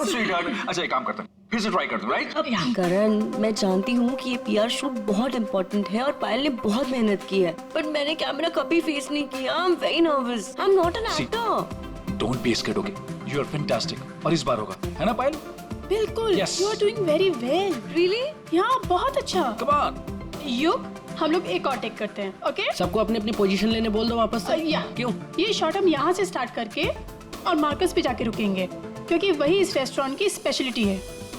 on, sweetheart. अच्छा एक काम करते हैं, फिर से ट्राई करते हैं, राइट? करण, मैं जानती हूँ कि ये पीआर शूट बहुत इम्पोर्टेंट है और पायल ने बहुत मेहनत की है, पर मैंने कैमरा कभी फेस नहीं किया। I am very nervous. I am not an actor. Don't be scared, okay? You are fantastic. और इस बार होगा, है ना पायल? बिल्कुल। Yes. You are doing very well. Really? यहाँ बहुत अच्छा। Come on. युग, हम लोग एक और टेक करते हैं, ओके? सबको अपनी अपनी पोजीशन लेने बोल दो वापस से। या क्यों? ये शॉट हम यहाँ से स्टार्ट करके और मार्कस पे जाके रुकेंगे, क्योंकि वही इस रेस्टोरेंट की स्पेशलिटी है।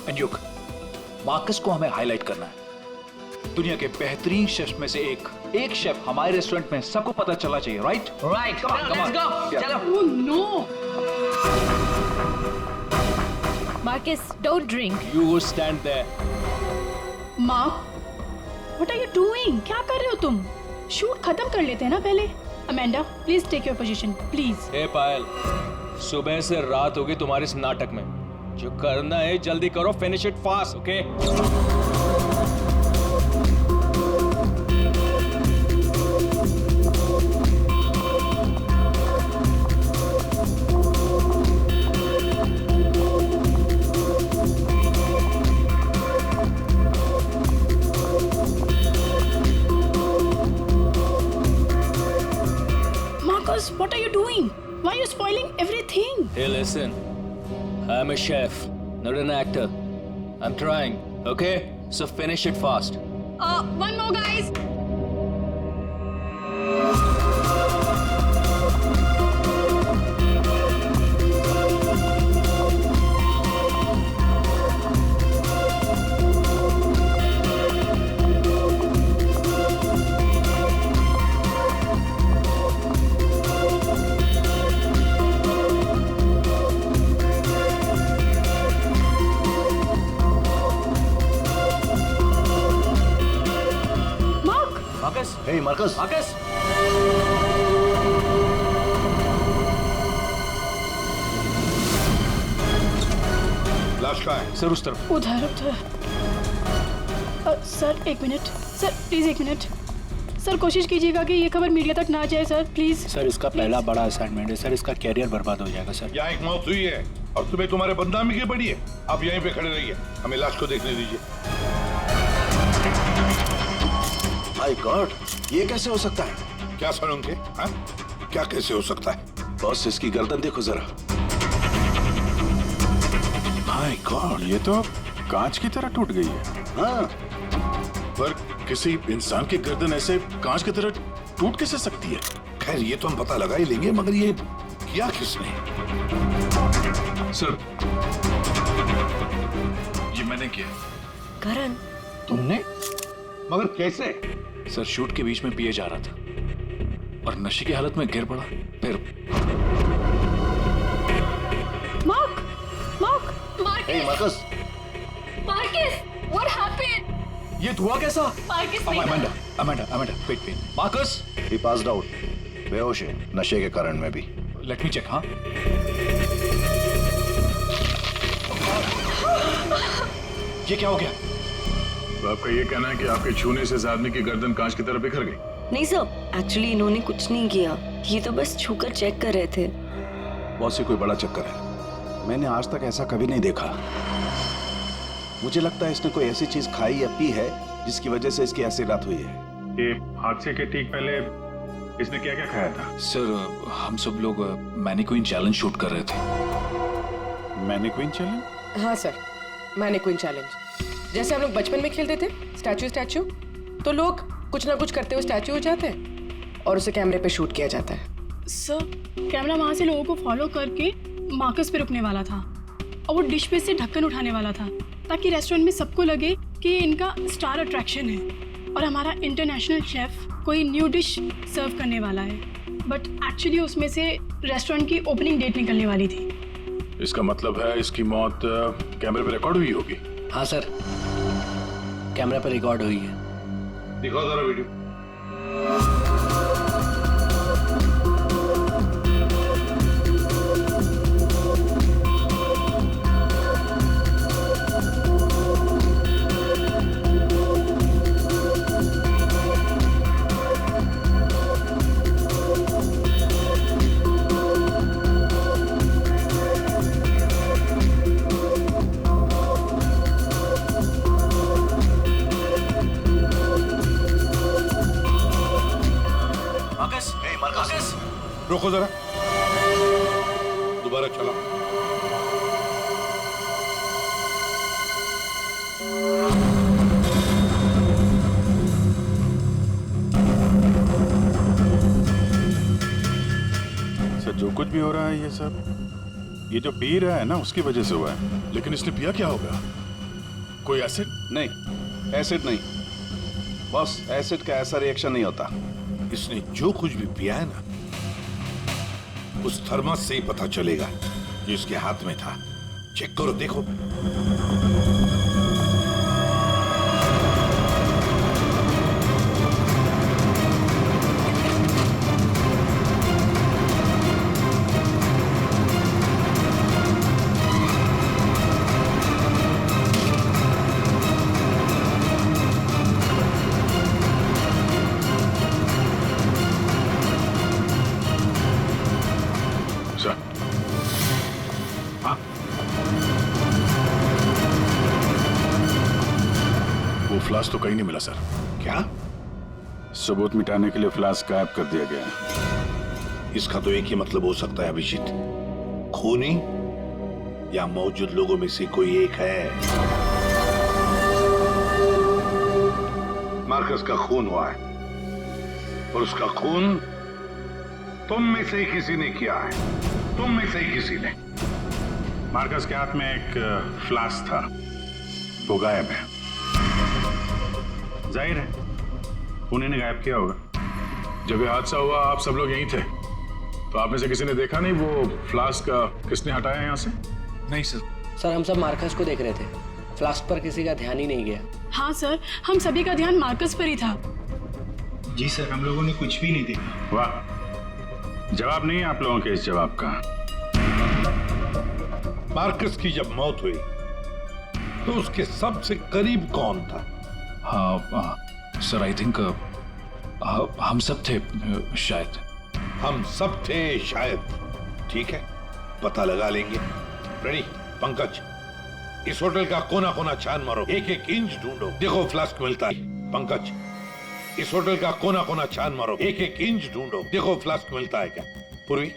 एंड युग, मार्कस को हमें हाईलाइट करना है। दुनिया के बेहतरीन शेफ में से एक शेफ हमारे रेस्टोरेंट में सबको पता चलना चाहिए, राइट? Right, let's go. चलो। Oh no. Marcus, don't drink. You stand there. Mark, what are you doing? क्या कर रहे हो तुम? शूट खत्म कर लेते हैं ना पहले। Amanda, please take your position, please. Hey Payal, सुबह से रात होगी तुम्हारे इस नाटक में। जो करना है जल्दी करो, finish it fast, okay? Marcus, what are you doing? Why are you spoiling everything? Hey, listen. I'm a chef, not an actor. I'm trying, okay? So finish it fast. One more, guys. Hey, Marcus. Marcus! लाश कहाँ है? Sir उस तरफ। उधर। Sir एक minute, sir please एक minute. Sir कोशिश कीजिएगा कि ये खबर मीडिया तक ना जाए, सर प्लीज। सर इसका पहला बड़ा असाइनमेंट है सर, इसका कैरियर बर्बाद हो जाएगा सर। यहाँ एक मौत हुई है और तुम्हें तुम्हारे बदनामी की पड़ी है। आप यहीं पे खड़े रहिए, हमें लाश को देखने दीजिए। माय गॉड, ये कैसे हो सकता है? क्या सड़ों के? हाँ? क्या कैसे हो सकता है? बॉस, इसकी गर्दन देखो जरा। माय गॉड, ये तो कांच की तरह टूट गई है। हाँ, पर किसी इंसान की गर्दन ऐसे कांच की तरह टूट कैसे सकती है? खैर ये तो हम पता लगा ही लेंगे, मगर ये किया किसने? सर, ये मैंने किया। करण, तुमने? मगर कैसे? सर शूट के बीच में पिए जा रहा था और नशे की हालत में गिर पड़ा। फिर Mark, hey, Marcus. Marcus, what happened? ये धुआं कैसा? Marcus, Amanda, wait. Marcus, He passed out. बेहोश है, नशे के कारण में भी। Let me check. हाँ, ये क्या हो गया? तो आपका ये कहना है कि आपके छूने से इस आदमी की गर्दन कांच की तरह बिखर गई? नहीं सर, एक्चुअली इन्होंने कुछ नहीं किया, ये तो बस छूकर चेक कर रहे थे। बॉस, ये कोई बड़ा चक्कर है। मैंने आज तक ऐसा कभी नहीं देखा। मुझे लगता है इसने कोई ऐसी चीज खाई या पी है जिसकी वजह से इसकी ऐसी रात हुई है। ये हादसे के ठीक पहले इसने क्या क्या खाया था? सर हम सब लोग मैनीक्वीन चैलेंज शूट कर रहे थे। Mannequin challenge? हाँ सर, मैनीक्वीन चैलेंज। जैसे हम लोग बचपन में खेलते थे स्टैचू, तो लोग कुछ ना कुछ करते हुए स्टैचू हो जाते हैं और उसे कैमरे पे शूट किया जाता है। सर कैमरा वहां से लोगों को फॉलो करके मार्कस पे रुकने वाला था और वो डिश पे से ढक्कन उठाने वाला था ताकि रेस्टोरेंट में सबको लगे कि ये इनका स्टार अट्रैक्शन है और हमारा इंटरनेशनल शेफ कोई न्यू डिश सर्व करने वाला है। बट एक्चुअली उसमें से रेस्टोरेंट की ओपनिंग डेट निकलने वाली थी। इसका मतलब है इसकी मौत कैमरे पे रिकॉर्ड हुई होगी? हाँ सर, कैमरा पर रिकॉर्ड हुई है। दिखाओ जरा वीडियो। रोको जरा, दोबारा चलाओ। सर जो कुछ भी हो रहा है ये सब ये जो पी रहा है ना उसकी वजह से हुआ है। लेकिन इसने पिया क्या होगा? कोई एसिड? नहीं, एसिड नहीं बॉस, एसिड का ऐसा रिएक्शन नहीं होता। इसने जो कुछ भी पिया है ना, उस थर्मस से ही पता चलेगा जो इसके हाथ में था। चेक करो, देखो। सर हाँ, वो फ्लास्क तो कहीं नहीं मिला सर। क्या? सबूत मिटाने के लिए फ्लास्क गायब कर दिया गया है। इसका तो एक ही मतलब हो सकता है अभिजीत, खूनी या मौजूद लोगों में से कोई एक है। मार्कस का खून हुआ है और उसका खून तुम में से ही किसी ने किया है, तुम में से ही किसी ने। मार्कस के हाथ में एक फ्लास्क था, वो गायब है। जाहिर है उन्हीं ने गायब किया होगा। जब ये हादसा हुआ आप सब लोग यहीं थे, तो आप में से किसी ने देखा नहीं वो फ्लास्क किसने हटाया यहाँ से? नहीं सर। सर हम सब मार्कस को देख रहे थे, फ्लास्क पर किसी का ध्यान ही नहीं गया। हाँ सर, हम सभी का ध्यान मार्कस पर ही था। जी सर, हम लोगों ने कुछ भी नहीं देखा। वाह, जवाब नहीं है आप लोगों के इस जवाब का। मार्कस की जब मौत हुई तो उसके सबसे करीब कौन था? हाँ सर, आई थिंक हम सब थे शायद। हम सब थे शायद। ठीक है, पता लगा लेंगे। रेडी पंकज, इस होटल का कोना कोना छान मारो, एक एक इंच ढूंढो, देखो फ्लास्क मिलता है। पंकज, इस होटल का कोना कोना छान मारो, एक एक इंच ढूंढो, देखो फ्लास्क मिलता है क्या। पूर्वी,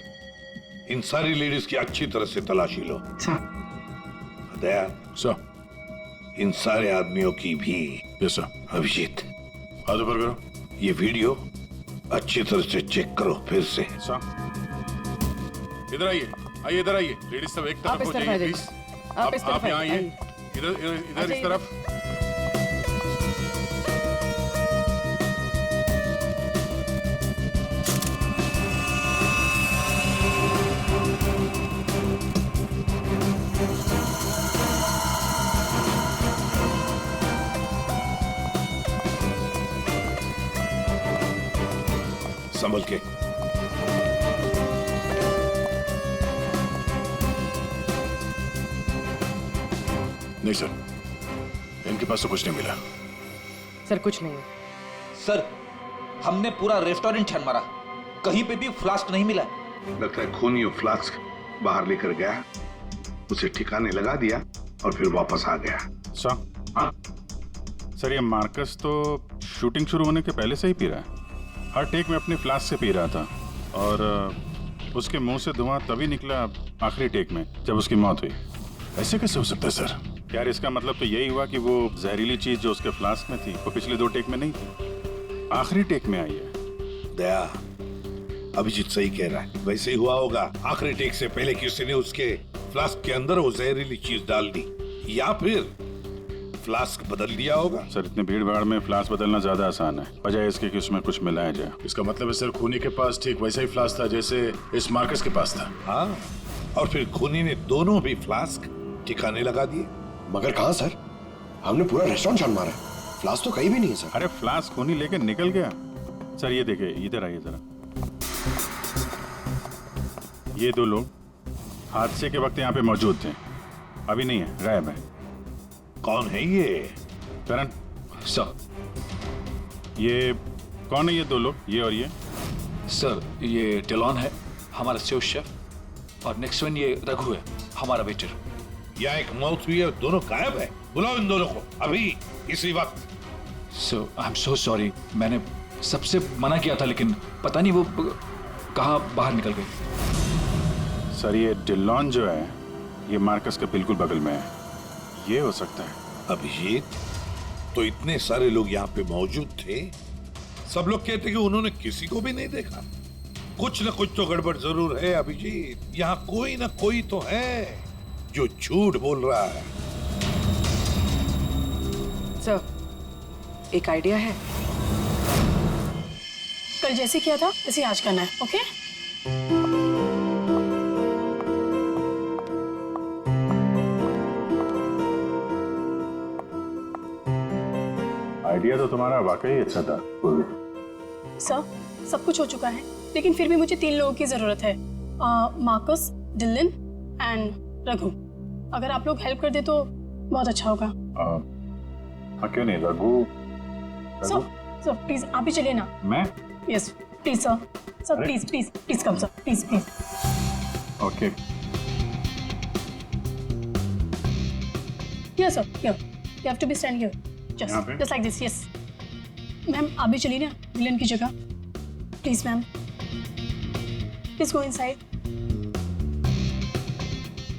इन सारी लेडीज की अच्छी तरह से तलाशी लो। दया सर, इन सारे आदमियों की भी। Yes sir. अभिजीत, हाथ ऊपर करो। ये वीडियो अच्छी तरह से चेक करो फिर से। सर इधर आइए, आइए इधर आइए। लेडीज सब एक तरफ हो जाइए प्लीज। आप यहाँ आइए, इधर इधर इधर इस तरफ। संभल के। नहीं सर, इनके पास तो कुछ नहीं मिला। सर कुछ नहीं। सर, हमने पूरा रेस्टोरेंट छान मारा, कहीं पे भी फ्लास्क नहीं मिला। लगता है खूनी वो फ्लास्क बाहर लेकर गया, उसे ठिकाने लगा दिया और फिर वापस आ गया। सर हाँ? सर ये मार्कस तो शूटिंग शुरू होने के पहले से ही पी रहा है। हर टेक में अपने फ्लास्क से पी रहा था और उसके मुंह से धुआं तभी निकला आखिरी टेक में जब उसकी मौत हुई। ऐसे कैसे हो सकता है सर? यार इसका मतलब तो यही हुआ कि वो जहरीली चीज जो उसके फ्लास्क में थी वो पिछले 2 टेक में नहीं थी, आखिरी टेक में आई है। दया, अभिजीत सही कह रहा है, वैसे ही हुआ होगा। आखिरी टेक से पहले किसी ने उसके फ्लास्क के अंदर वो जहरीली चीज डाल दी, या फिर फ्लास्क बदल दिया होगा। सर इतने भीड़ भाड़ में फ्लास्क बदलना ज्यादा आसान है, बजाय इसके कि उसमें कुछ मिलाया जाए। इसका मतलब है सर खूनी के पास ठीक वैसा ही फ्लास्क था जैसे इस मार्कस के पास था। हाँ, और फिर खूनी ने दोनों भी फ्लास्क ठिकाने लगा दिए। मगर कहाँ सर? हमने पूरा रेस्टोरेंट छान मारा, फ्लास्क तो कहीं भी नहीं है सर। अरे फ्लास्क खूनी लेके निकल गया। सर ये देखिए, इधर आइए जरा। ये 2 लोग हादसे के वक्त यहाँ पे मौजूद थे, अभी नहीं है, गायब है। कौन है ये? करण सर। ये कौन है ये 2 लोग, ये और ये? सर ये डेलॉन है, हमारा सेफ शेफ, और नेक्स्ट वन ये रघु है, हमारा वेटर। यहाँ एक मौत हुई है, दोनों गायब है। बुलाओ इन दोनों को अभी, इसी वक्त। सो आई एम सो सॉरी, मैंने सबसे मना किया था, लेकिन पता नहीं वो कहाँ बाहर निकल गई? सर ये डिलॉन जो है ये मार्कस के बिल्कुल बगल में है, ये हो सकता है। अभिजीत, तो इतने सारे लोग यहाँ पे मौजूद थे, सब लोग कहते कि उन्होंने किसी को भी नहीं देखा। कुछ न कुछ तो गड़बड़ जरूर है अभिजीत। यहाँ कोई ना कोई तो है जो झूठ बोल रहा है। सर, एक आइडिया है। कल जैसे किया था वैसे आज करना है, ओके? आइडिया तो तुम्हारा वाकई अच्छा था। सर, सब कुछ हो चुका है, लेकिन फिर भी मुझे 3 लोगों की जरूरत है, मार्कस, डिलन एंड रघु। अगर आप लोग हेल्प कर दे तो बहुत अच्छा होगा। क्यों नहीं? रघु सर प्लीज आप ही चलिए ना। मैं? Yes please sir. Sir please please please come sir, please please. Okay. Here sir, here. You have to be stand here, just like this. Yes ma'am, आप भी चलिए ना डिलन की जगह, please ma'am. Please go inside.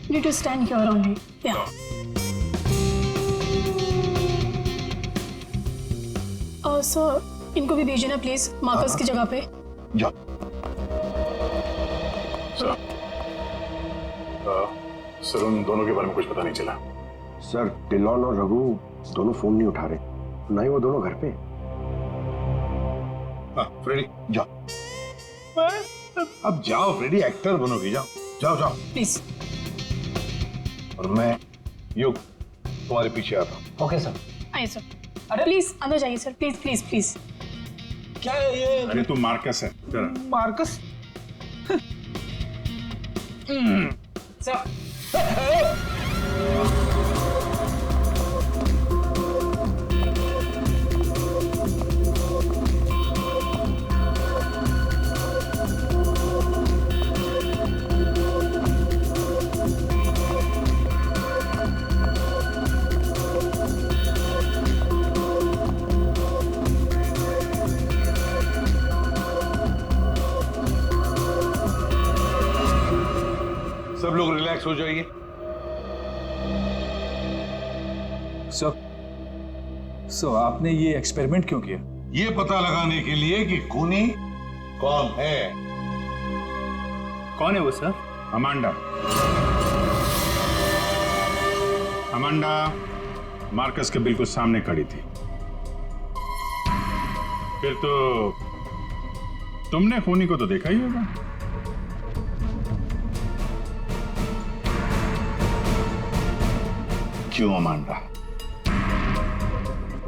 You need to stand here only. Yeah. Sir, इनको भी भेजना please Marcus की जगह पे। जाओ। सर उन दोनों के बारे में कुछ पता नहीं चला। सर डिलॉन और रघु दोनों फोन नहीं उठा रहे, ना ही वो दोनों घर पे। फ्रेडी जाओ। अब जाओ फ्रेडी, एक्टर बनोगी। जाओ जाओ जाओ प्लीज। और मैं युग तुम्हारे पीछे आता हूँ। Okay sir. आइए सर। अरे प्लीज अंदर जाइए सर, प्लीज प्लीज प्लीज। क्या है ये? अरे तू मार्कस है। मार्कस? सब लोग रिलैक्स हो जाइए। सर आपने ये एक्सपेरिमेंट क्यों किया? ये पता लगाने के लिए कि खूनी कौन है। कौन है वो सर? अमांडा। अमांडा मार्कस के बिल्कुल सामने खड़ी थी। फिर तो तुमने खूनी को तो देखा ही होगा। क्यों अमांडा,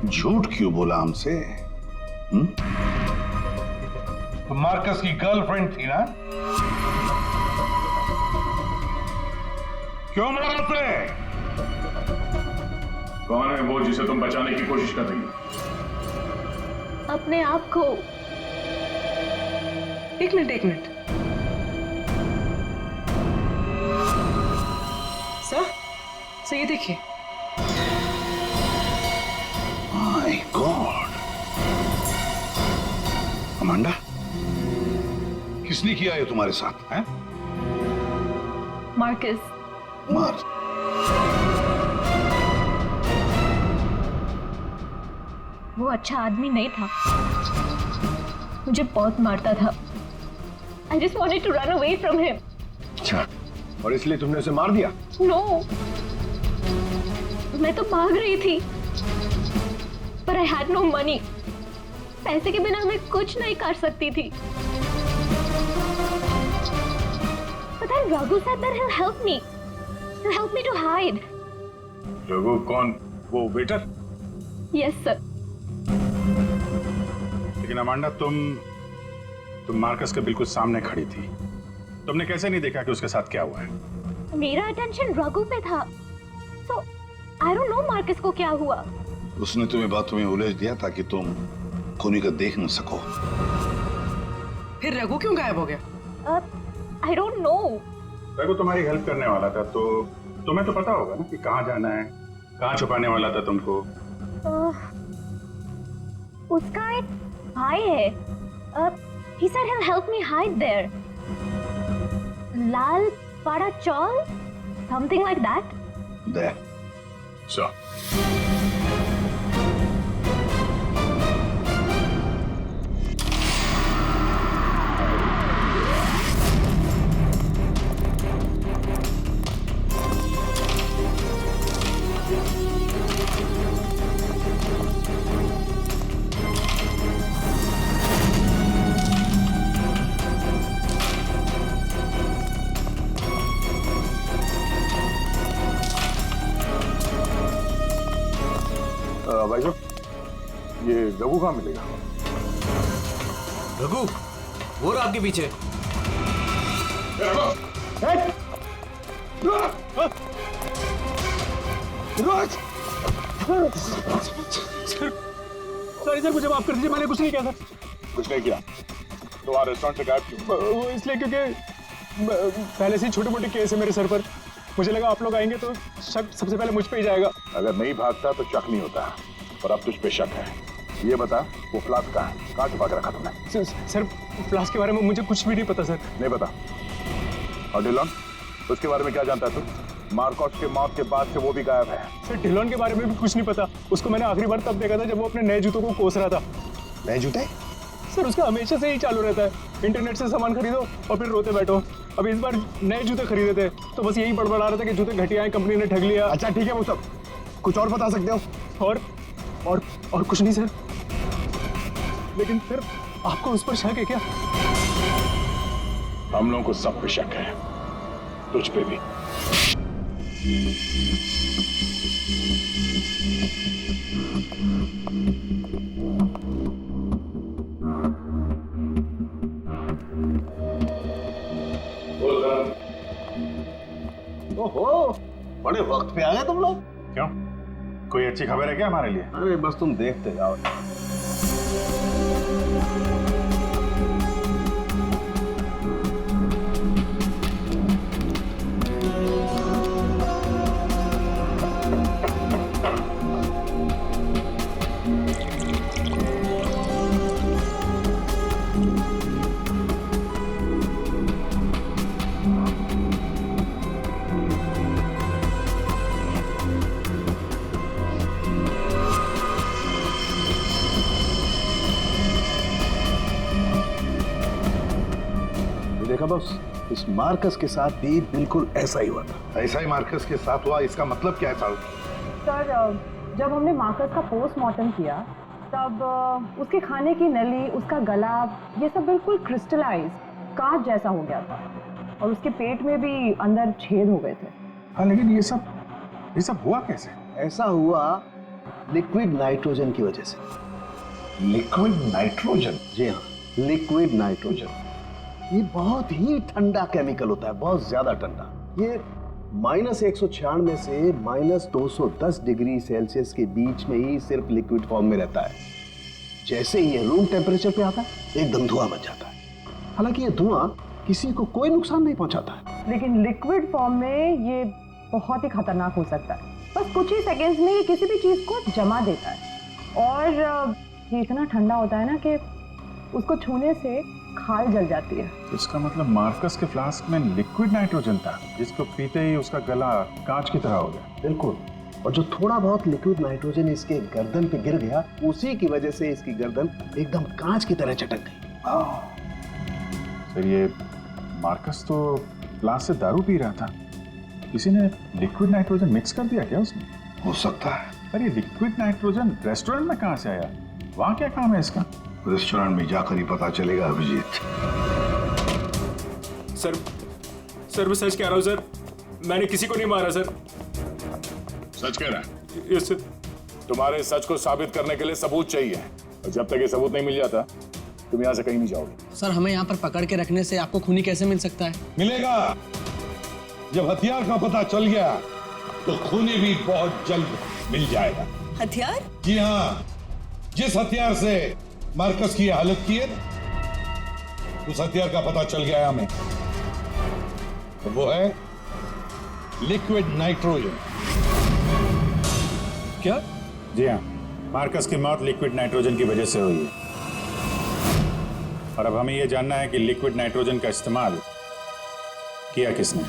झूठ क्यों बोला हमसे? तो मार्कस की गर्लफ्रेंड थी ना? क्यों मारा उसे? कौन है वो जिसे तुम बचाने की कोशिश कर रही हो? अपने आप को। एक मिनट। सर ये देखिए। माय गॉड, अमांडा, किसने किया है तुम्हारे साथ? हैं? मार्कस। मार्कस? वो अच्छा आदमी नहीं था, मुझे बहुत मारता था। I just wanted to run away from him. अच्छा, और इसलिए तुमने उसे मार दिया? No, मैं तो भाग रही थी, पर I had no money. पैसे के बिना मैं कुछ नहीं कर सकती थी। But then Raghu said that he'll help me. He'll help me to hide. Raghu कौन? वो वेटर? Yes, sir. लेकिन अमांडा तुम मार्कस के बिल्कुल सामने खड़ी थी। तुमने कैसे नहीं देखा कि उसके साथ क्या हुआ है? मेरा अटेंशन रघु पे था, so I don't know Marcus को क्या हुआ। उसने तुम्हें बातों में उलझ दिया ताकि तुम खूनी को देख न सको। फिर रघु क्यों गायब हो गया? I don't know. रघु तुम्हारी हेल्प करने वाला था, तो तुम्हें तो पता होगा ना कि कहाँ जाना है, कहाँ छुपाने वाला था तुमको। उसका एक भाई है, He said he'll help me hide there. Lal Pada Chawl? Something like that? There. So. भाई साहब, ये रघु कहाँ मिलेगा? रघु, वो रहा आपके पीछे। सॉरी सर, मुझे माफ कर दीजिए, मैंने कुछ नहीं किया सर। कुछ नहीं किया? तो वहाँ रेस्टोरेंट से गायब क्यों? वो इसलिए क्योंकि पहले से ही छोटे मोटे केस है मेरे सर पर। मुझे लगा आप लोग आएंगे तो शक सबसे पहले मुझ पे ही जाएगा। अगर नहीं भागता तो शक नहीं होता, पर अब तुझ पे शक है। ये बता, वो फ्लास्क कहाँ है? कहाँ छुपा के रखा तुमने? सर, फ्लास्क के बारे में मुझे कुछ भी नहीं पता सर। नहीं पता? और डिलॉन, उसके बारे में क्या जानता है तू? मार्कोस के मौत के बाद से वो भी गायब है। सर, डिलॉन के बारे में भी कुछ नहीं पता। उसको मैंने आखिरी बार तब देखा था जब वो अपने नए जूतों को कोस रहा था। नए जूते? सर, उसका हमेशा से ही चालू रहता है, इंटरनेट से सामान खरीदो और फिर रोते बैठो। अब इस बार नए जूते खरीदे थे तो बस यही बड़बड़ा रहा था कि जूते घटिया हैं, कंपनी ने ठग लिया। अच्छा ठीक है, वो सब कुछ और बता सकते हो? और कुछ नहीं सर। लेकिन सर, आपको उस पर शक है क्या? हम लोगों को सब पे शक है, तुझ पे भी। ओहो, बड़े वक्त पे आ गए तुम लोग। क्यों, कोई अच्छी खबर है क्या हमारे लिए? अरे बस तुम देखते जाओ। देखा बॉस, इस मार्कस के साथ भी बिल्कुल ऐसा ही हुआ था। ऐसा ही मार्कस के साथ हुआ, इसका मतलब क्या है साहब? सर, जब हमने मार्कस का पोस्टमार्टम किया तब उसके खाने की नली, उसका गला, ये सब बिल्कुल क्रिस्टलाइज कांच जैसा हो गया था और उसके पेट में भी अंदर छेद हो गए थे। हाँ, लेकिन ये सब हुआ कैसे? ऐसा हुआ लिक्विड नाइट्रोजन की वजह से। Liquid nitrogen? जी हाँ, लिक्विड नाइट्रोजन। ये बहुत ही ठंडा केमिकल होता है, बहुत ज्यादा ठंडा। ये -196 से -210 डिग्री सेल्सियस के बीच में ही सिर्फ लिक्विड फॉर्म में रहता है। जैसे ही ये रूम टेम्परेचर पे आता है, एकदम धुआं बन जाता है। हालांकि ये धुआं किसी को कोई नुकसान नहीं पहुंचाता है, लेकिन लिक्विड फॉर्म में ये बहुत ही खतरनाक हो सकता है। बस कुछ ही सेकेंड्स में ये किसी भी चीज को जमा देता है और ये इतना ठंडा होता है ना कि उसको छूने से खाल जल जाती है। इसका मतलब मार्कस के फ्लास्क में लिक्विड नाइट्रोजन था, जिसको पीते ही उसका गला कांच की तरह हो गया। बिल्कुल। और जो थोड़ा बहुत लिक्विड नाइट्रोजन इसके गर्दन पे गिर गया, उसी की वजह से इसकी गर्दन एकदम कांच की तरह चटक गई। सर, ये मार्कस तो फ्लास्क से दारू पी रहा था, किसी ने लिक्विड नाइट्रोजन मिक्स कर दिया क्या उसमें? हो सकता है। अरे लिक्विड नाइट्रोजन रेस्टोरेंट में कहाँ से आया? वहाँ क्या काम है इसका? रेस्टोरेंट में जाकर ही पता चलेगा अभिजीत। सर मैं सच कह रहा हूँ सर, मैंने किसी को नहीं मारा सर। सच कह रहा है? Yes sir. तुम्हारे सच को साबित करने के लिए सबूत चाहिए, और जब तक ये सबूत नहीं मिल जाता तुम यहाँ से कहीं नहीं जाओगे। सर, हमें यहाँ पर पकड़ के रखने से आपको खूनी कैसे मिल सकता है? मिलेगा। जब हथियार का पता चल गया तो खूनी भी बहुत जल्द मिल जाएगा। हथियार? जी हाँ, जिस हथियार से मार्कस की हालत की है, उस हथियार का पता चल गया है हमें। तो वो है लिक्विड नाइट्रोजन। क्या? जी हाँ, मार्कस की मौत लिक्विड नाइट्रोजन की वजह से हुई है। और अब हमें यह जानना है कि लिक्विड नाइट्रोजन का इस्तेमाल किया किसने।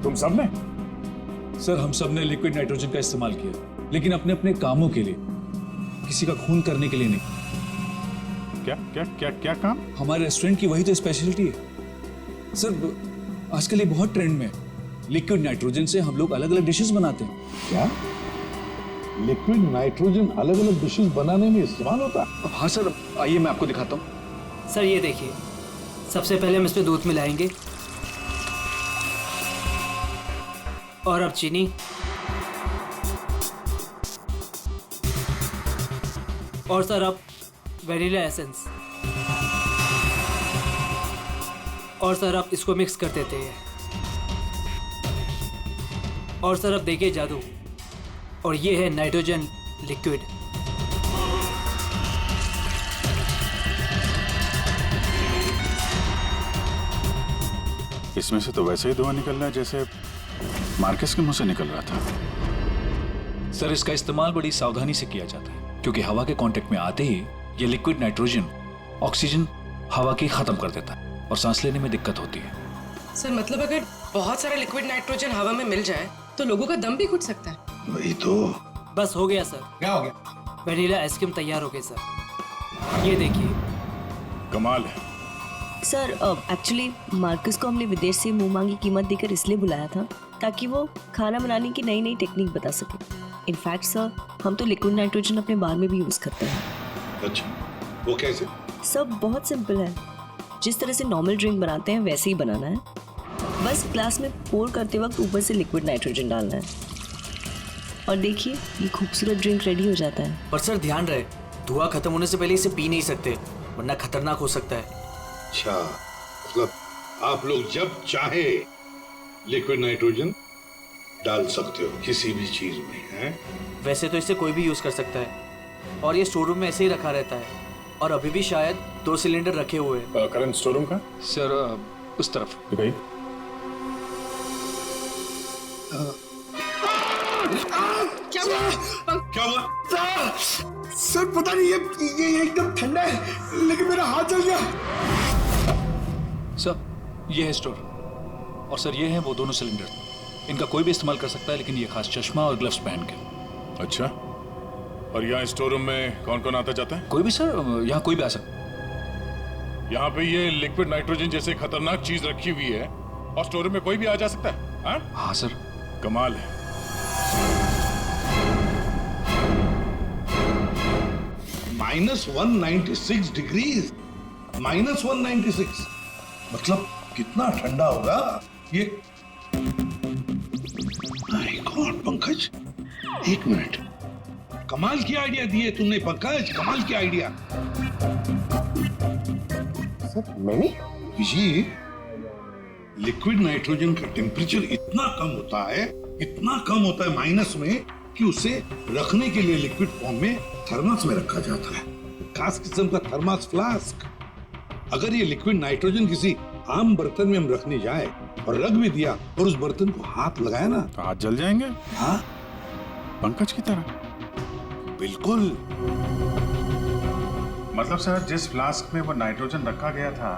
तुम सबने? सर हम सब ने लिक्विड नाइट्रोजन का इस्तेमाल किया, लेकिन अपने अपने कामों के लिए, किसी का खून करने के लिए नहीं। क्या क्या क्या क्या काम? हमारे रेस्टोरेंट की वही तो स्पेशलिटी है सर। आजकल ये बहुत ट्रेंड में है। लिक्विड नाइट्रोजन से हम लोग अलग अलग डिशेस बनाते हैं। क्या लिक्विड नाइट्रोजन अलग अलग डिशेस बनाने में इस्तेमाल होता है? हाँ सर, आइए मैं आपको दिखाता हूँ। सर ये देखिए, सबसे पहले हम इसमें दूध मिलाएंगे और अब चीनी और सर अब वैनिला एसेंस और सर अब इसको मिक्स कर देते हैं और सर अब देखिए जादू, और ये है नाइट्रोजन लिक्विड। इसमें से तो वैसे ही धुआं निकल रहा है जैसे मार्कस के मुंह से निकल रहा था। सर इसका इस्तेमाल बड़ी सावधानी से किया जाता है, क्योंकि हवा के कांटेक्ट में आते ही ये लिक्विड नाइट्रोजन ऑक्सीजन हवा की खत्म कर देता है और सांस लेने में दिक्कत होती है। सर मतलब अगर बहुत सारा लिक्विड नाइट्रोजन हवा में मिल जाए तो लोगों का दम भी घुट सकता है। वही तो। बस हो गया सर। क्या हो गया? वैनिला आइसक्रीम तैयार हो गई सर, ये देखिए। कमाल है। सर एक्चुअली मार्कस को हमने विदेश से मुंह मांगी कीमत देकर इसलिए बुलाया था ताकि वो खाना बनाने की नई नई टेक्निक बता सके। इनफैक्ट सर हम तो लिक्विड नाइट्रोजन अपने बार में भी यूज करते हैं। अच्छा, वो कैसे? सब बहुत सिंपल है, जिस तरह से नॉर्मल ड्रिंक बनाते हैं वैसे ही बनाना है। बस ग्लास में पोर करते वक्त ऊपर से लिक्विड नाइट्रोजन डालना है और देखिए ये खूबसूरत ड्रिंक रेडी हो जाता है। पर सर ध्यान रहे, धुआं खत्म होने से पहले इसे पी नहीं सकते, वरना खतरनाक हो सकता है। अच्छा, मतलब आप लोग जब चाहे लिक्विड नाइट्रोजन डाल सकते हो किसी भी चीज में, हैं? वैसे तो इसे कोई भी यूज कर सकता है और ये स्टोर रूम में ऐसे ही रखा रहता है और अभी भी शायद 2 सिलेंडर रखे हुए हैं। करंट स्टोर रूम का? सर उस तरफ। दिखाइए। क्या हुआ? सर पता नहीं ये एकदम ठंडा है, लेकिन मेरा हाथ जल गया। सर ये है स्टोर और सर ये हैं वो दोनों सिलेंडर। इनका कोई भी इस्तेमाल कर सकता है, लेकिन ये खास चश्मा और ग्लव्स पहन के। अच्छा, और यहाँ स्टोर रूम में कौन कौन आता जाता है? कोई भी सर, यहाँ कोई भी आ सकता है। यहाँ पे ये लिक्विड नाइट्रोजन जैसे खतरनाक चीज रखी हुई है और स्टोर रूम में कोई भी आ जा सकता है? हाँ सर। कमाल है। -196 डिग्रीज, -196 मतलब कितना ठंडा होगा ये? माय गॉड पंकज, एक मिनट, कमाल की आइडिया दी है तुमने पंकज, कमाल की आइडिया। सर मैंने जी, लिक्विड नाइट्रोजन का टेम्परेचर इतना कम होता है माइनस में, कि उसे रखने के लिए लिक्विड फॉर्म में थर्मस में रखा जाता है, खास किस्म का थर्मस फ्लास्क। अगर ये लिक्विड नाइट्रोजन किसी आम बर्तन में हम रखने जाए और रख भी दिया और उस बर्तन को हाथ लगाया ना, तो हाथ जल जाएंगे। हाँ, पंकज की तरह। बिल्कुल। मतलब सर जिस फ्लास्क में वो नाइट्रोजन रखा गया था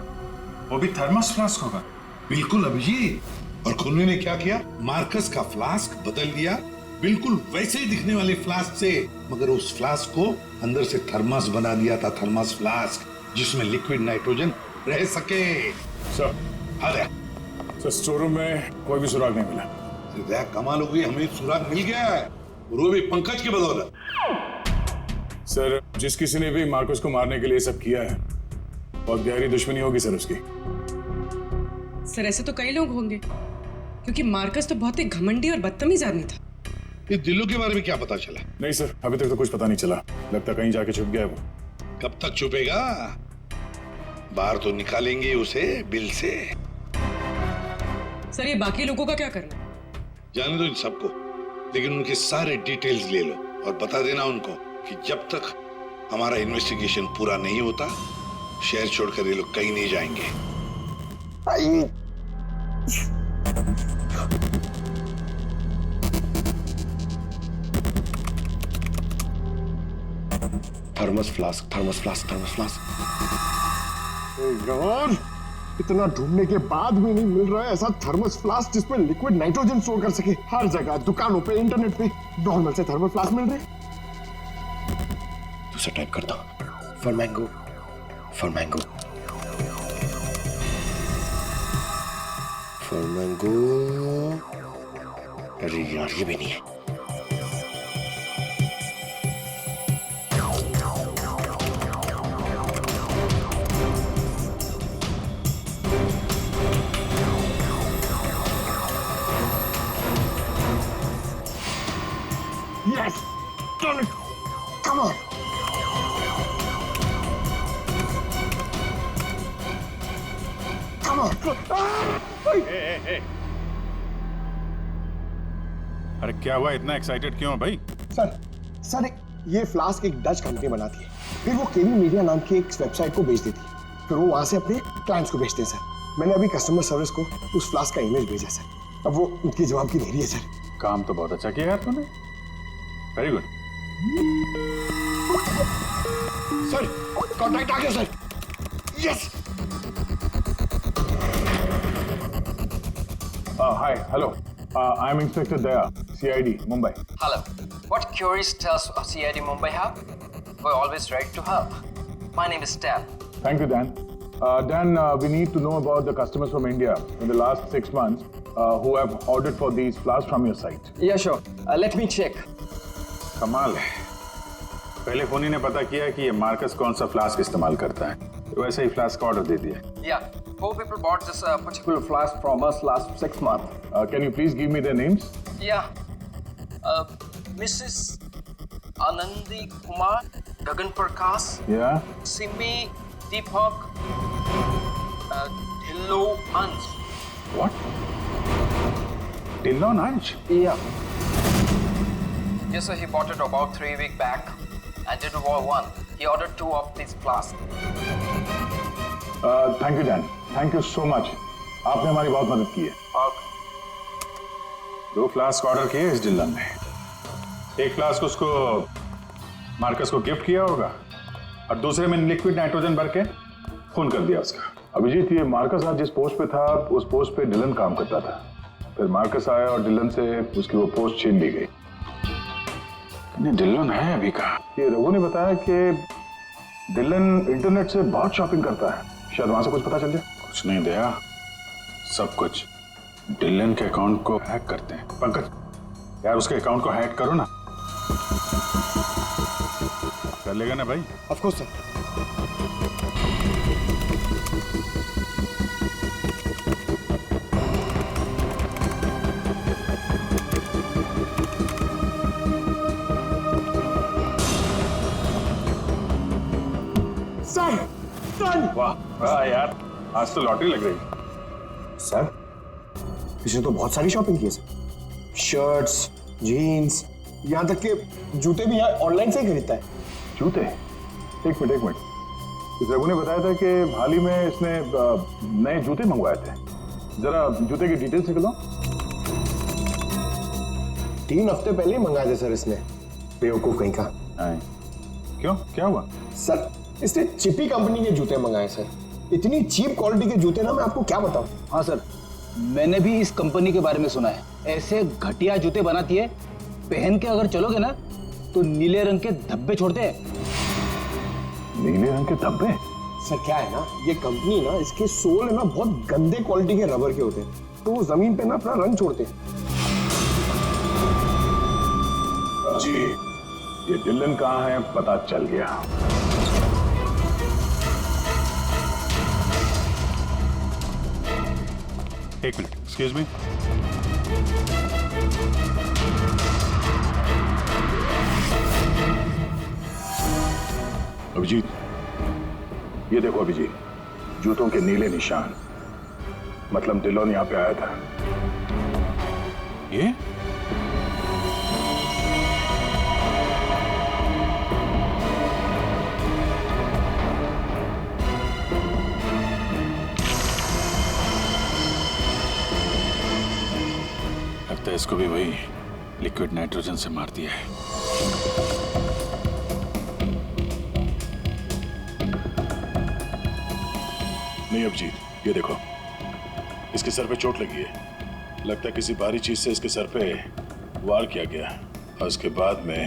वो भी थर्मस फ्लास्क होगा? बिल्कुल अभिजीत। और खुन्ने ने क्या किया, मार्कस का फ्लास्क बदल दिया बिल्कुल वैसे ही दिखने वाले फ्लास्क से, मगर उस फ्लास्क को अंदर से थर्मस बना दिया था, थर्मस फ्लास्क, जिसमें लिक्विड नाइट्रोजन रह सके। सर अरे सर स्टोर रूम में कोई भी सुराग नहीं मिला। कमाल हो गई, हमें सुराग मिल गया है, और वो भी पंकज के बदौलत। सर जिस किसी ने भी मार्कस को मारने के लिए सब किया है, बहुत गहरी दुश्मनी होगी सर उसकी। सर ऐसे तो कई लोग होंगे, क्योंकि मार्कस तो बहुत ही घमंडी और बदतमीज आदमी था। इस दिलों के बारे में क्या पता चला? नहीं सर, अभी तक तो कुछ पता नहीं चला, लगता कहीं जाके छुप गया वो। कब तक छुपेगा? बाहर तो निकालेंगे उसे बिल से। सर ये बाकी लोगों का क्या करना? जाने दो इन सबको, लेकिन उनके सारे डिटेल्स ले लो और बता देना उनको कि जब तक हमारा इन्वेस्टिगेशन पूरा नहीं होता, शहर छोड़कर ये लोग कहीं नहीं जाएंगे। Thermos flask. यार इतना ढूंढने के बाद भी नहीं मिल रहा है ऐसा थर्मस फ्लास्क जिसमें लिक्विड नाइट्रोजन स्टोर कर सके। हर जगह, दुकानों पे, इंटरनेट पे नॉर्मल से थर्मस फ्लास्क मिल रहे। दूसरा टाइप करता हूं, फॉर मैंगो। अरे यार ये भी नहीं है। Yes! Done it! Come on! Come on! hey. अरे क्या हुआ, इतना एक्साइटेड क्यों हो भाई? सर ये फ्लास्क एक डच कंपनी बनाती है, फिर वो केवी मीडिया नाम की एक वेबसाइट को बेच देती है, फिर वो वहां से अपने क्लाइंट्स को बेचते हैं सर। मैंने अभी कस्टमर सर्विस को उस फ्लास्क का इमेज भेजा सर, अब वो उनके जवाब की देरी है सर। काम तो बहुत अच्छा किया यार तूने, वेरी गुड। सर कॉन्टैक्ट आ गया sir. Yes. Hi, hello, I am inspector Daya, CID Mumbai. Hello. What queries does CID Mumbai have? We're always ready to help. My name is Dan. Thank you, Dan. Dan, we need to know about the customers from India in the last 6 months who have ordered for these flasks from your site. Yeah, sure. Let me check. कमाल है, पहले फोनी ने पता किया कि ये Marcus कौन सा फ्लास्क इस्तेमाल करता है, तो वैसे ही फ्लास्क का ऑर्डर दे दिया। Yeah, 4 people bought this particular flask from us last 6 months. Can you please give me their names? Yeah. Mrs. Anandi Kumar, Gagan Prakash, Yeah. Simi Deepak, Dhillo Ansh. What? Dhillon Ansh? Yeah. Yes, sir. He bought it about 3 weeks back and did one. He ordered 2 of these flasks. Thank you, Dan. Thank you so much. आपने हमारी बहुत मदद की है। 2 flask order किए इस Dillon ने, एक फ्लास्क उसको मार्कस को गिफ्ट किया होगा और दूसरे में लिक्विड नाइट्रोजन भर के खून कर दिया उसका। अभिजीत, ये मार्कस आज जिस पोस्ट पे था उस पोस्ट पे डिलन काम करता था, फिर मार्कस आया और डिलन से उसकी वो पोस्ट छीन ली गई। डिलन है अभी कहाँ? ये रघु ने बताया कि डिलन इंटरनेट से बहुत शॉपिंग करता है, शायद वहां से कुछ पता चल जाए। कुछ नहीं दया, सब कुछ डिलन के अकाउंट को हैक करते हैं। पंकज यार उसके अकाउंट को हैक करो ना। कर लेगा ना भाई? Of course sir. वाह यार, आज तो लॉटरी लग रही। सर इसने तो बहुत सारी शॉपिंग की है सर, शर्ट्स, जीन्स, यहाँ तक के जूते भी यहाँ ऑनलाइन से ही खरीदता है। जूते? एक मिनट, इस रघु ने बताया था कि हाल ही में इसने नए जूते मंगवाए थे, जरा जूते की डिटेल्स निकलो। 3 हफ्ते पहले ही मंगाए थे सर इसने, बेवकूफ कहीं का। क्यों, क्या हुआ? सर इसने चिपी कंपनी के जूते मंगाए सर, इतनी चीप क्वालिटी के जूते ना मैं आपको क्या बताऊं। हाँ सर, मैंने भी इस कंपनी के बारे में सुना है, ऐसे घटिया जूते बनाती है, पहन के अगर चलोगे ना तो नीले रंग के धब्बे छोड़ते हैं। नीले रंग के धब्बे? सर क्या है ना, ये कंपनी ना, इसके सोल है ना बहुत गंदे क्वालिटी के रबर के होते हैं, तो वो जमीन पे ना अपना रंग छोड़ते हैं। जी, ये डिलन कहाँ है पता चल गया। एक मिनट, एक्सक्यूज मी। अभिजीत, ये देखो अभिजीत, जूतों के नीले निशान, मतलब डिलोन यहाँ पे आया था। ये लगता है इसको भी वही लिक्विड नाइट्रोजन से मार दिया है। नहीं अभिजीत, ये देखो, इसके सर पे चोट लगी है। लगता है किसी भारी चीज से इसके सर पे वार किया गया और उसके बाद में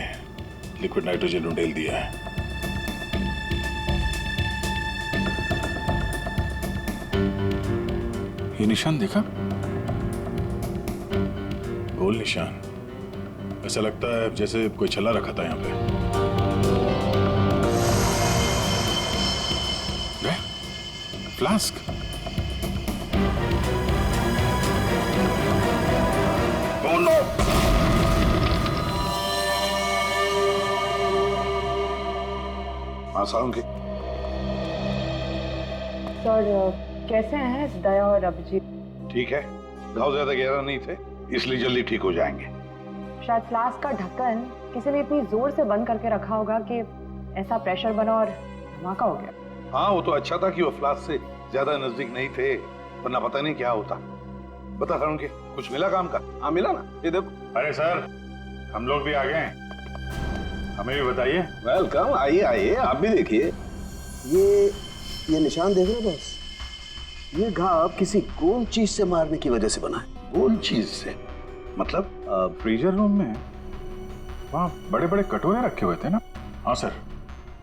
लिक्विड नाइट्रोजन उंडेल दिया है। ये निशान देखा? गोल निशान। ऐसा लगता है जैसे कोई छल्ला रखा था यहाँ पे। फ्लास्क। Oh no! हाँ सालुंकी। सर कैसे हैं दया और अभिजीत? ठीक है, घाव ज्यादा गहरा नहीं थे, इसलिए जल्दी ठीक हो जाएंगे। शायद फ्लास्क का ढक्कन किसी ने इतनी जोर से बंद करके रखा होगा कि ऐसा प्रेशर बना और धमाका हो गया। हाँ, वो तो अच्छा था कि वो फ्लास्क से ज्यादा नजदीक नहीं थे, वरना पता नहीं क्या होता। बता सालुंकी, कुछ मिला काम का? हाँ मिला ना, ये देखो। अरे सर, हम लोग भी आ गए हैं, हमें भी बताइए। वेलकम, आइए आइए, आप भी देखिए। ये निशान देख रहे हो बस? ये घाव किसी गोल चीज से मारने की वजह से बना है। गोल चीज से मतलब? फ्रीजर रूम में वहाँ बड़े बड़े कटोरे रखे हुए थे ना? हाँ सर,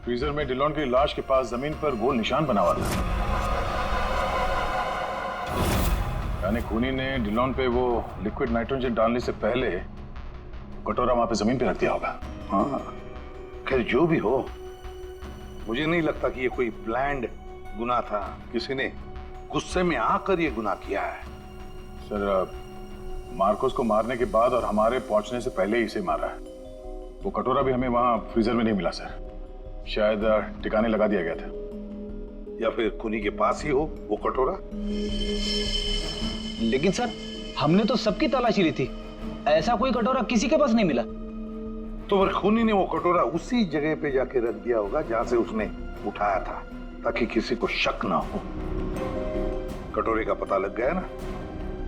फ्रीजर में डिलॉन की लाश के पास जमीन पर गोल निशान बना हुआ था। यानी खूनी ने डिलॉन पे वो लिक्विड नाइट्रोजन डालने से पहले कटोरा वहां पे जमीन पे रख दिया होगा। हाँ, खैर जो भी हो, मुझे नहीं लगता कि ये कोई प्लान्ड गुनाह था। किसी ने गुस्से में आकर ये गुनाह किया है। सर, मार्कोस को मारने के बाद और हमारे पहुंचने से पहले ही इसे मारा है। वो कटोरा भी हमें वहां फ्रीजर में नहीं मिला सर, शायद ठिकाने लगा दिया गया था। या फिर खूनी के पास ही हो वो कटोरा। लेकिन सर, हमने तो सबकी तलाशी ली थी, ऐसा कोई कटोरा किसी के पास नहीं मिला। तो फिर खूनी ने वो कटोरा उसी जगह पे जाके रख दिया होगा जहां से उसने उठाया था, ताकि किसी को शक ना हो। कटोरे का पता लग गया ना,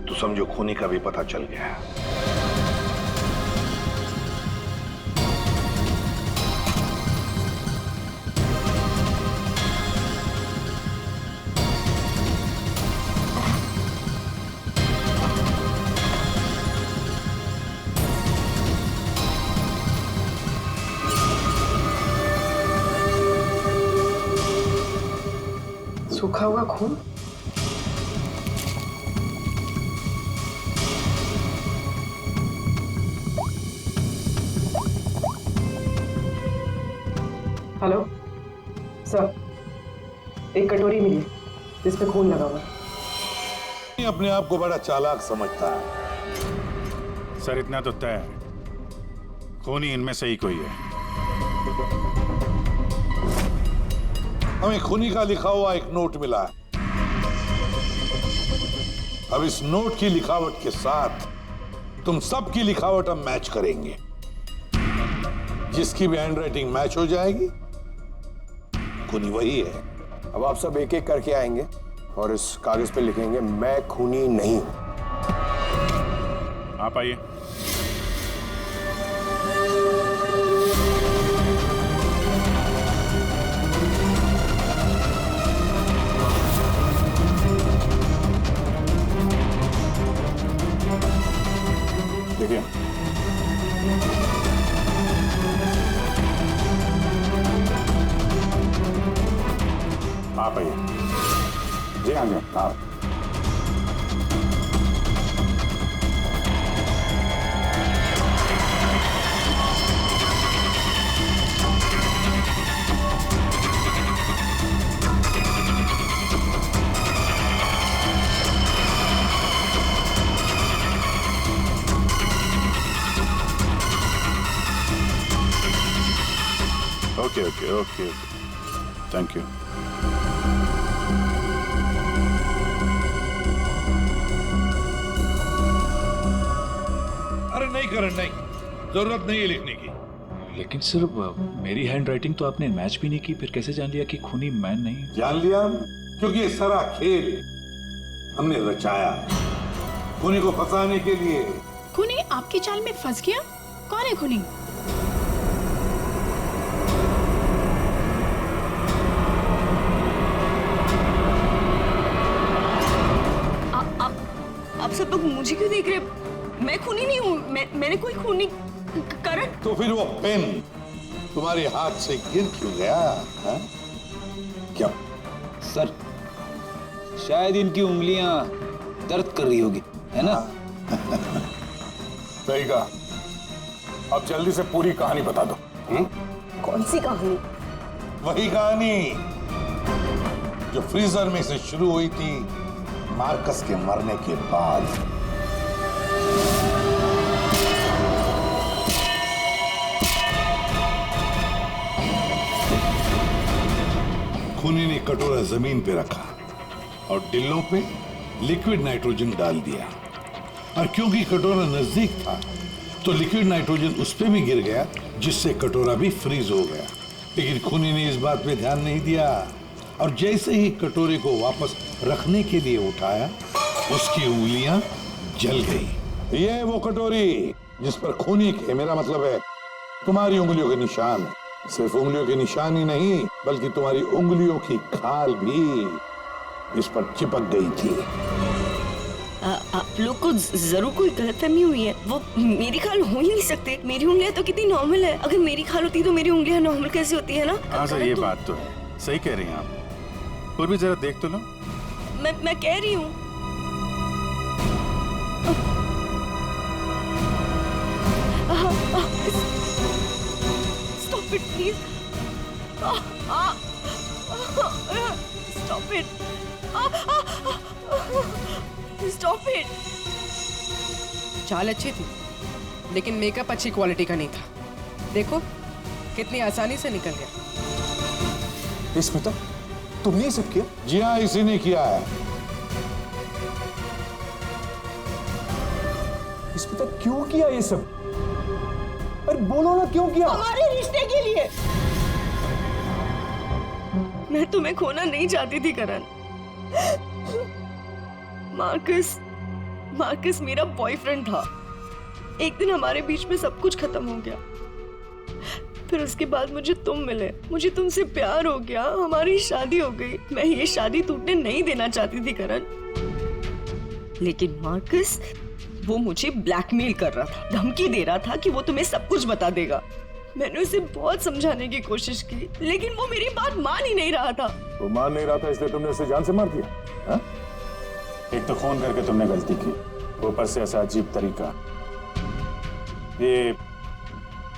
तो समझो खूनी का भी पता चल गया। सूखा हुआ खून। हेलो सर, एक कटोरी मिली जिस पे खून लगा हुआ। अपने आप को बड़ा चालाक समझता है। सर, इतना तो तय है, खूनी इनमें से ही कोई है। हमें खूनी का लिखा हुआ एक नोट मिला है। अब इस नोट की लिखावट के साथ तुम सबकी लिखावट हम मैच करेंगे। जिसकी भी हैंडराइटिंग मैच हो जाएगी, खूनी वही है। अब आप सब एक एक करके आएंगे और इस कागज पे लिखेंगे, मैं खूनी नहीं हूं। आप आइए। देखिए, आप आइए। जी हाँ जी, आप। Okay, thank you. अरे नहीं करण, नहीं, जरूरत नहीं है लिखने की। लेकिन सर, मेरी हैंडराइटिंग तो आपने मैच भी नहीं की, फिर कैसे जान लिया कि खूनी मैं नहीं? जान लिया, क्योंकि ये सारा खेल हमने रचाया है खूनी को फंसाने के लिए। खूनी आपकी चाल में फंस गया? कौन है खूनी? लोग मुझे क्यों देख रहे हैं? मैं खूनी नहीं हूँ, मैंने कोई खून नहीं करण। तो फिर वो पेन तुम्हारे हाथ से गिर क्यों गया? हा? क्या सर, शायद इनकी उंगलियां दर्द कर रही होगी, है ना? सही कहा। अब जल्दी से पूरी कहानी बता दो। कौन सी कहानी? वही कहानी जो फ्रीजर में से शुरू हुई थी मार्कस के मरने के बाद। खूनी ने कटोरा जमीन पे रखा और डिल्लों पे लिक्विड नाइट्रोजन डाल दिया, और क्योंकि कटोरा नजदीक था तो लिक्विड नाइट्रोजन उस पे भी गिर गया, जिससे कटोरा भी फ्रीज हो गया। लेकिन खूनी ने इस बात पे ध्यान नहीं दिया, और जैसे ही कटोरे को वापस रखने के लिए उठाया, उसकी उंगलियां जल गई। ये वो कटोरी जिस पर खूनी के, मेरा मतलब है तुम्हारी उंगलियों के निशान है। सिर्फ उंगलियों के निशान ही नहीं, बल्कि तुम्हारी उंगलियों की खाल भी इस पर चिपक गई थी। आप लोग को जरूर कोई गलतफहमी हुई है। वो मेरी खाल हो ही नहीं सकते। मेरी उंगलियां तो कितनी नॉर्मल है। अगर मेरी खाल होती तो मेरी उंगलियां नॉर्मल कैसे होती है ना? हाँ सर, ये बात तो है, सही कह रही हैं आप। और भी जरा देख तो लो। मैं कह रही हूँ। Stop it, please. Stop it. Stop it. चाल अच्छी थी, लेकिन मेकअप अच्छी क्वालिटी का नहीं था। देखो कितनी आसानी से निकल गया। स्मिता, तुमने ये सब किया? जी हाँ, इसी ने किया है। स्मिता, क्यों किया ये सब? अरे बोलो ना, क्यों किया? हमारे रिश्ते के लिए। मैं तुम्हें खोना नहीं चाहती थी करण। मार्कस मेरा बॉयफ्रेंड था। एक दिन हमारे बीच में सब कुछ खत्म हो गया। फिर उसके बाद मुझे तुम मिले, मुझे तुमसे प्यार हो गया, हमारी शादी हो गई। मैं ये शादी टूटने नहीं देना चाहती थी करण, लेकिन मार्कस वो मुझे ब्लैकमेल कर रहा था, धमकी दे रहा था कि वो तुम्हें सब कुछ बता देगा। मैंने उसे बहुत समझाने की कोशिश की, लेकिन वो मेरी बात मान ही नहीं रहा था। वो मान नहीं रहा था, इसलिए तुमने उसे जान से मार दिया? हा? एक तो फोन करके तुमने गलती की, ऊपर से ऐसा अजीब तरीका। ये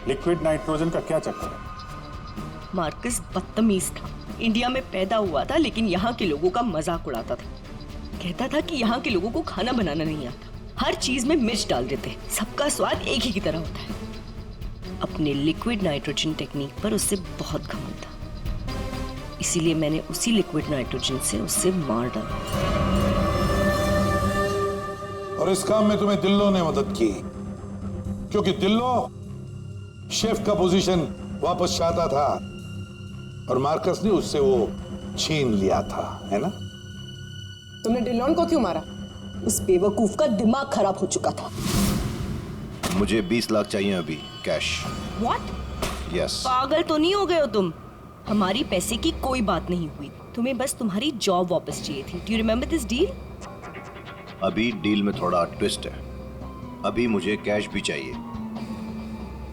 लिक्विड नाइट्रोजन का क्या चक्कर है? मार्कस बदतमीज था। इंडिया में पैदा हुआ था, लेकिन यहाँ के लोगों का मजाक उड़ाता था। कहता था कि यहाँ के लोगों को खाना बनाना नहीं आता, हर चीज में मिर्च डाल देते, सबका स्वाद एक ही की तरह होता है। अपने लिक्विड नाइट्रोजन टेक्निक पर उससे बहुत घमंड था, इसीलिए मैंने उसी लिक्विड नाइट्रोजन से उससे मार डाला। और इस काम में तुम्हें दिल्लो ने मदद की, क्योंकि दिल्लो शेफ का पोजीशन वापस चाहता था, और मार्कस ने उससे वो छीन लिया था, है ना? तुमने डिलॉन को क्यों मारा? उस बेवकूफ का दिमाग खराब हो चुका था। मुझे 20 लाख चाहिए अभी, कैश। What? यस। पागल तो नहीं हो गए हो तुम? हमारी पैसे की कोई बात नहीं हुई, तुम्हें बस तुम्हारी जॉब वापस चाहिए थी। Do you remember this deal? अभी डील में थोड़ा ट्विस्ट है। अभी मुझे कैश भी चाहिए,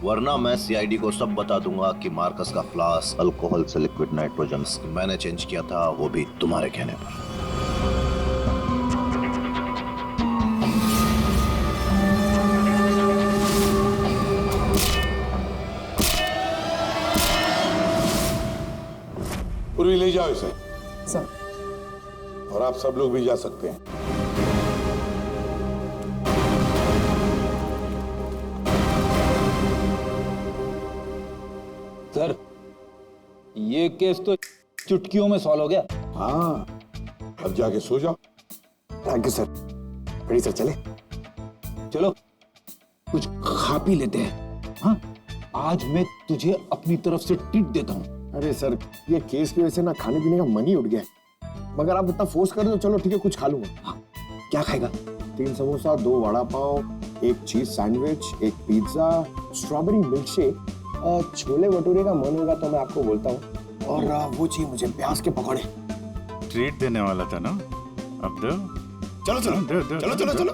वरना मैं सीआईडी को सब बता दूंगा कि मार्कस का फ्लास्क अल्कोहल से लिक्विड नाइट्रोजन मैंने चेंज किया था, वो भी तुम्हारे कहने पर। पूर्वी ले जाओ इसे। सर। और आप सब लोग भी जा सकते हैं। सर, ये केस तो चुटकियों में सॉल्व हो गया। हाँ, अब जाके सो जाओ। Thank you sir. बड़ी सर, चले? चलो कुछ खा पी लेते हैं। हाँ, आज मैं तुझे अपनी तरफ से ट्रीट देता हूँ। अरे सर, ये केस की वजह से ना खाने पीने का मन ही उठ गया है। मगर आप इतना फोर्स कर दो, चलो ठीक है, कुछ खा लूंगा। हाँ, क्या खाएगा? 3 samosa, 2 vada pav, 1 cheese sandwich, 1 pizza, strawberry milk shake, chole bhature का मन होगा तो मैं आपको बोलता हूँ, और वो चाहिए मुझे प्याज के पकौड़े। ट्रीट देने वाला था ना, अब दो। चलो चलो दो, चलो चलो चलो।